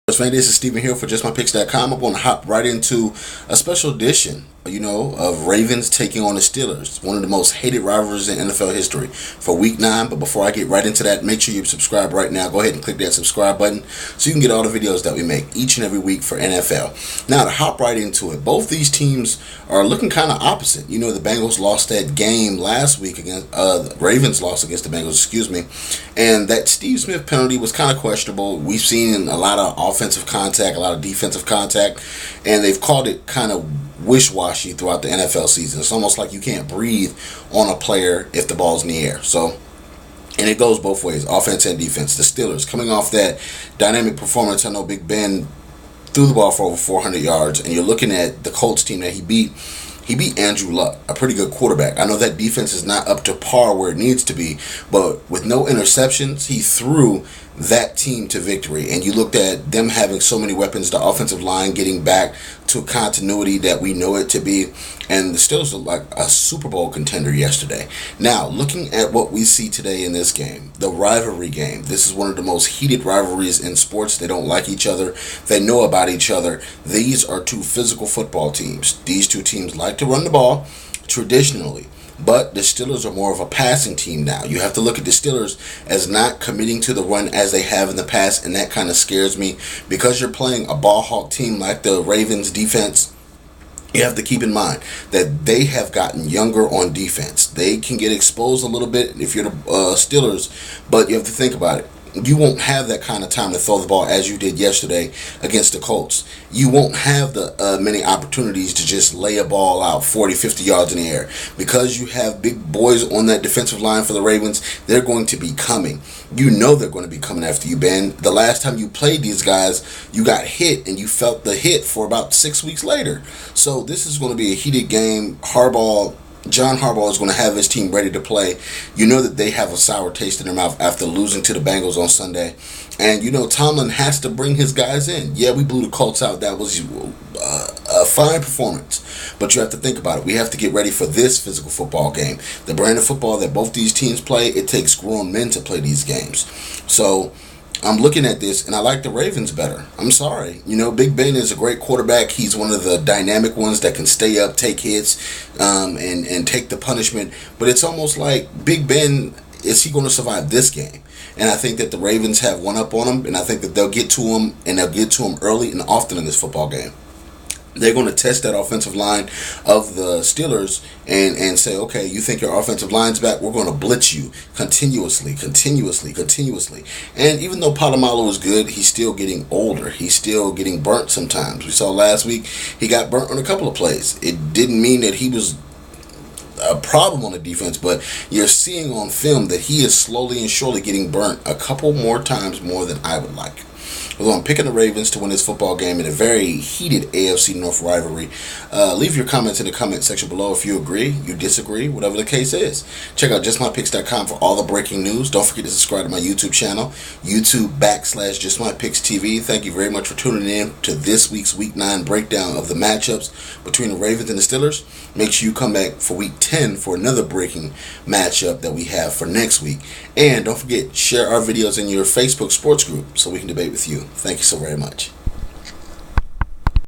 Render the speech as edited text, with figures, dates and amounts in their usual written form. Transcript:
Man, this is Stephen here for JustMyPicks.com. I'm going to hop right into a special edition, of Ravens taking on the Steelers, one of the most hated rivalries in NFL history for Week 9. But before I get right into that, make sure you subscribe right now. Go ahead and click that subscribe button so you can get all the videos that we make each and every week for NFL. Now, to hop right into it, both these teams are looking kind of opposite. The Bengals lost that game last week against the Ravens lost against the Bengals, and that Steve Smith penalty was kind of questionable. We've seen a lot of offensive contact, a lot of defensive contact, and they've called it kind of wish-washy throughout the NFL season. It's almost like you can't breathe on a player if the ball's in the air. And it goes both ways, offense and defense. The Steelers, coming off that dynamic performance, I know Big Ben threw the ball for over 400 yards, and you're looking at the Colts team that he beat. He beat Andrew Luck, a pretty good quarterback. I know that defense is not up to par where it needs to be, but with no interceptions, he threw that team to victory. And you looked at them having so many weapons, the offensive line getting back to continuity that we know it to be, and the Steelers looked like a Super Bowl contender yesterday. Now, looking at what we see today in this game, the rivalry game, this is one of the most heated rivalries in sports. They don't like each other. They know about each other. These are two physical football teams. These two teams like to run the ball traditionally. But the Steelers are more of a passing team now. You have to look at the Steelers as not committing to the run as they have in the past, and that kind of scares me. Because you're playing a ball hawk team like the Ravens defense, you have to keep in mind that they have gotten younger on defense. They can get exposed a little bit if you're the Steelers, but you have to think about it. You won't have that kind of time to throw the ball as you did yesterday against the Colts. You won't have the many opportunities to just lay a ball out 40, 50 yards in the air. Because you have big boys on that defensive line for the Ravens, they're going to be coming. You know they're going to be coming after you, Ben. The last time you played these guys, you got hit, and you felt the hit for about 6 weeks later. So this is going to be a heated game. John Harbaugh is going to have his team ready to play. You know that they have a sour taste in their mouth after losing to the Bengals on Sunday. And Tomlin has to bring his guys in. Yeah, we blew the Colts out. That was a fine performance. But you have to think about it. We have to get ready for this physical football game. The brand of football that both these teams play, it takes grown men to play these games. So I'm looking at this, and I like the Ravens better. I'm sorry. Big Ben is a great quarterback. He's one of the dynamic ones that can stay up, take hits, and take the punishment. But it's almost like Big Ben, is he going to survive this game? And I think that the Ravens have one up on him, and I think that they'll get to him, and they'll get to him early and often in this football game. They're going to test that offensive line of the Steelers and say, okay, you think your offensive line's back? We're going to blitz you continuously. And even though Polamalu is good, he's still getting older. He's still getting burnt sometimes. We saw last week he got burnt on a couple of plays. It didn't mean that he was a problem on the defense, but you're seeing on film that he is slowly and surely getting burnt a couple more times more than I would like. Although I'm picking the Ravens to win this football game in a very heated AFC North rivalry. Leave your comments in the comment section below if you agree, you disagree, whatever the case is. Check out JustMyPicks.com for all the breaking news. Don't forget to subscribe to my YouTube channel, YouTube.com/JustMyPicksTV. Thank you very much for tuning in to this week's Week 9 breakdown of the matchups between the Ravens and the Steelers. Make sure you come back for Week 10 for another breaking matchup that we have for next week. And don't forget, share our videos in your Facebook sports group so we can debate with you. Thank you so very much.